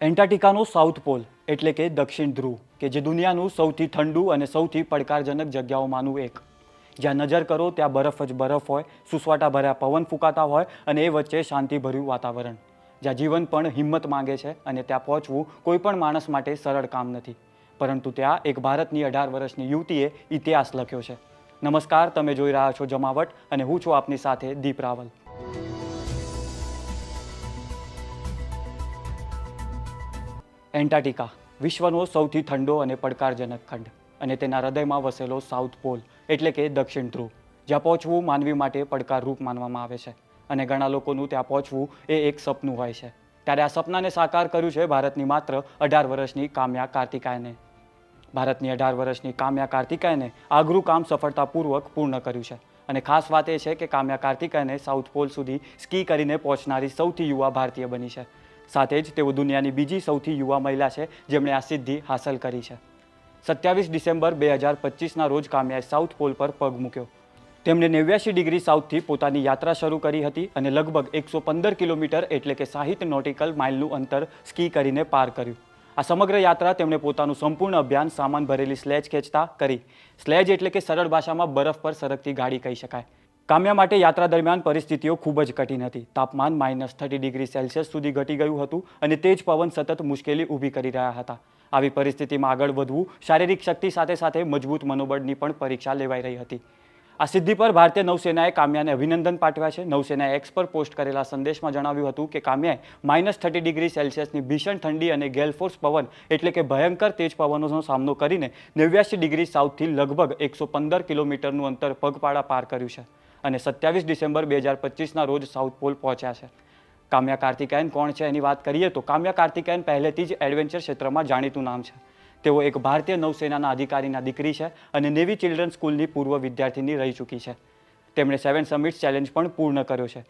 એન્ટાર્કટિકાનો south pole એટલે કે દક્ષિણ ધ્રુવ કે જે દુનિયાનું સૌથી ઠંડુ અને સૌથી પડકારજનક જગ્યાઓમાંનું એક. જ્યાં નજર કરો ત્યાં બરફ જ બરફ હોય, સુસવાટા ભર્યા પવન ફૂંકાતા હોય અને એ વચ્ચે શાંતિભર્યું વાતાવરણ. જ્યાં જીવન પણ હિંમત માંગે છે અને ત્યાં પહોંચવું કોઈ પણ માણસ માટે સરળ કામ નથી. પરંતુ ત્યાં એક ભારતની 18 વર્ષની યુવતીએ ઇતિહાસ લખ્યો છે. નમસ્કાર, તમે જોઈ રહ્યા છો જમાવટ અને હું છું આપની સાથે દીપ રાવલ. એન્ટાર્કટિકા વિશ્વનો સૌથી ઠંડો અને પડકારજનક ખંડ અને તેના હૃદયમાં વસેલો સાઉથ પોલ એટલે કે દક્ષિણ ધ્રુવ, જ્યાં પહોંચવું માનવી માટે પડકારરૂપ માનવામાં આવે છે અને ઘણા લોકોનું ત્યાં પહોંચવું એ એક સપનું હોય છે. ત્યારે આ સપનાને સાકાર કર્યું છે ભારતની માત્ર 18 વર્ષની કામ્યા કાર્તિકેયને. ભારતની 18 વર્ષની કામ્યા કાર્તિકેયને આગરું કામ સફળતાપૂર્વક પૂર્ણ કર્યું છે અને ખાસ વાત એ છે કે કામ્યા કાર્તિકેયને સાઉથ પોલ સુધી સ્કી કરીને પહોંચનારી સૌથી યુવા ભારતીય બની છે. સાથે જ તેઓ દુનિયાની બીજી સૌથી યુવા મહિલા છે જેમણે આ સિદ્ધિ હાંસલ કરી છે. 27 ડિસેમ્બર 2025ના રોજ કામ્યાએ સાઉથ પોલ પર પગ મૂક્યો. તેમણે 89 ડિગ્રી સાઉથથી પોતાની યાત્રા શરૂ કરી હતી અને લગભગ 115 કિલોમીટર એટલે કે 60 નોટિકલ માઇલનું અંતર સ્કી કરીને પાર કર્યું. આ સમગ્ર યાત્રા તેમણે પોતાનું સંપૂર્ણ અભિયાન સામાન ભરેલી સ્લેજ ખેંચતા કરી. સ્લેજ એટલે કે સરળ ભાષામાં બરફ પર સરકતી ગાડી કહી શકાય. કામ્યા માટે યાત્રા દરમિયાન પરિસ્થિતિઓ ખૂબ જ કઠિન હતી. તાપમાન -30 ડિગ્રી સેલ્સિયસ સુધી ઘટી ગયું હતું અને તેજ પવન સતત મુશ્કેલી ઊભી કરી રહ્યા હતા. આવી પરિસ્થિતિમાં આગળ વધવું શારીરિક શક્તિ સાથે સાથે મજબૂત મનોબળની પણ પરીક્ષા લેવાઈ રહી હતી. આ સિદ્ધિ પર ભારતીય નૌસેનાએ કામ્યાને અભિનંદન પાઠવ્યા છે. નૌસેનાએ એક્સ પર પોસ્ટ કરેલા સંદેશમાં જણાવ્યું હતું કે કામ્યાએ -30 ડિગ્રી સેલ્સિયસની ભીષણ ઠંડી અને ગેલફોર્સ પવન એટલે કે ભયંકર તેજ પવનોનો સામનો કરીને 89 ડિગ્રી સાઉથથી લગભગ 115 કિલોમીટરનું અંતર પગપાળા પાર કર્યું છે અને 27 ડિસેમ્બર 2025ના રોજ સાઉથ પોલ પહોંચ્યા છે. કામ્યા કાર્તિકેયન કોણ છે એની વાત કરીએ તો કામ્યા કાર્તિકેયન પહેલેથી જ એડવેન્ચર ક્ષેત્રમાં જાણીતું નામ છે. તેઓ એક ભારતીય નૌસેનાના અધિકારીના દીકરી છે અને નેવી ચિલ્ડ્રન સ્કૂલની પૂર્વ વિદ્યાર્થીની રહી ચૂકી છે. તેમણે 7 સમિટ્સ ચેલેન્જ પણ પૂર્ણ કર્યો છે.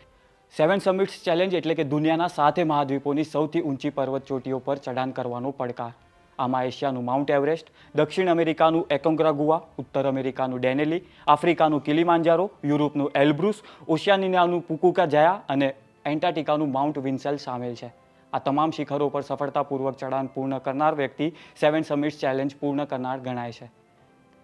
7 સમિટ્સ ચેલેન્જ એટલે કે દુનિયાના 7 મહાદ્વીપોની સૌથી ઊંચી પર્વત ચોટીઓ પર ચઢાણ કરવાનો પડકાર. આમાં એશિયાનું માઉન્ટ એવરેસ્ટ, દક્ષિણ અમેરિકાનું એકોન્ગ્રાગુઆ, ઉત્તર અમેરિકાનું ડેનેલી, આફ્રિકાનું કિલીમાંજારો, યુરોપનું એલ્બ્રુસ, ઓશિયાનિયાનું પુકુકા અને એન્ટાર્કટિકાનું માઉન્ટ વિન્સેલ સામેલ છે. આ તમામ શિખરો પર સફળતાપૂર્વક ચઢાણ પૂર્ણ કરનાર વ્યક્તિ 7 સમિટ્સ ચેલેન્જ પૂર્ણ કરનાર ગણાય છે.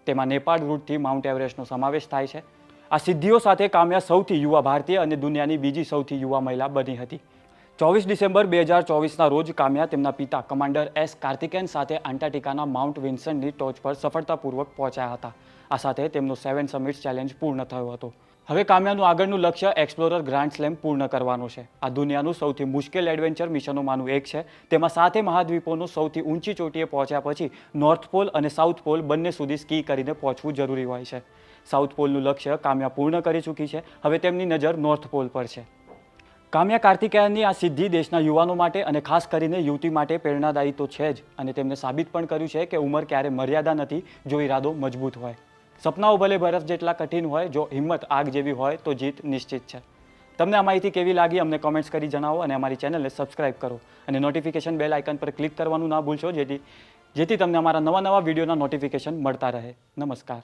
તેમાં નેપાળ રૂટથી માઉન્ટ એવરેસ્ટનો સમાવેશ થાય છે. આ સિદ્ધિઓ સાથે કામ્યા સૌથી યુવા ભારતીય અને દુનિયાની બીજી સૌથી યુવા મહિલા બની હતી. 24 ડિસેમ્બર 2024ના રોજ કામ્યા તેમના પિતા કમાન્ડર એસ કાર્તિકેયન સાથે એન્ટાર્કટિકાના માઉન્ટ વિન્સનની ટોચ પર સફળતાપૂર્વક પહોંચ્યા હતા. આ સાથે તેમનો 7 સમિટ્સ ચેલેન્જ પૂર્ણ થયો હતો. હવે કામ્યાનું આગળનું લક્ષ્ય એક્સપ્લોરર ગ્રાન્ડ સ્લેમ પૂર્ણ કરવાનું છે. આ દુનિયાનું સૌથી મુશ્કેલ એડવેન્ચર મિશનોમાંનું એક છે. તેમાં 7 મહાદ્વીપોનો સૌથી ઊંચી ચોટીએ પહોંચ્યા પછી નોર્થ પોલ અને સાઉથ પોલ બંને સુધી સ્કી કરીને પહોંચવું જરૂરી હોય છે. સાઉથ પોલનું લક્ષ્ય કામ્યા પૂર્ણ કરી ચૂકી છે. હવે તેમની નજર નોર્થ પોલ પર છે. કામ્યા કાર્તિકેયનની આ સિદ્ધિ દેશના યુવાનો માટે અને ખાસ કરીને યુવતી માટે પ્રેરણાદાયી તો છે જ અને તેમને સાબિત પણ કર્યું છે કે ઉંમર ક્યારે મર્યાદા નથી જો ઈરાદો મજબૂત હોય. સપનાઓ ભલે બરફ જેટલા કઠિન હોય, જો હિંમત આગ જેવી હોય તો જીત નિશ્ચિત છે. તમને આ માહિતી કેવી લાગી અમને કોમેન્ટ્સ કરી જણાવો અને અમારી ચેનલને સબસ્ક્રાઇબ કરો અને નોટિફિકેશન બેલ આઇકન પર ક્લિક કરવાનું ના ભૂલશો જેથી તમને અમારા નવા વિડીયોના નોટિફિકેશન મળતા રહે. નમસ્કાર.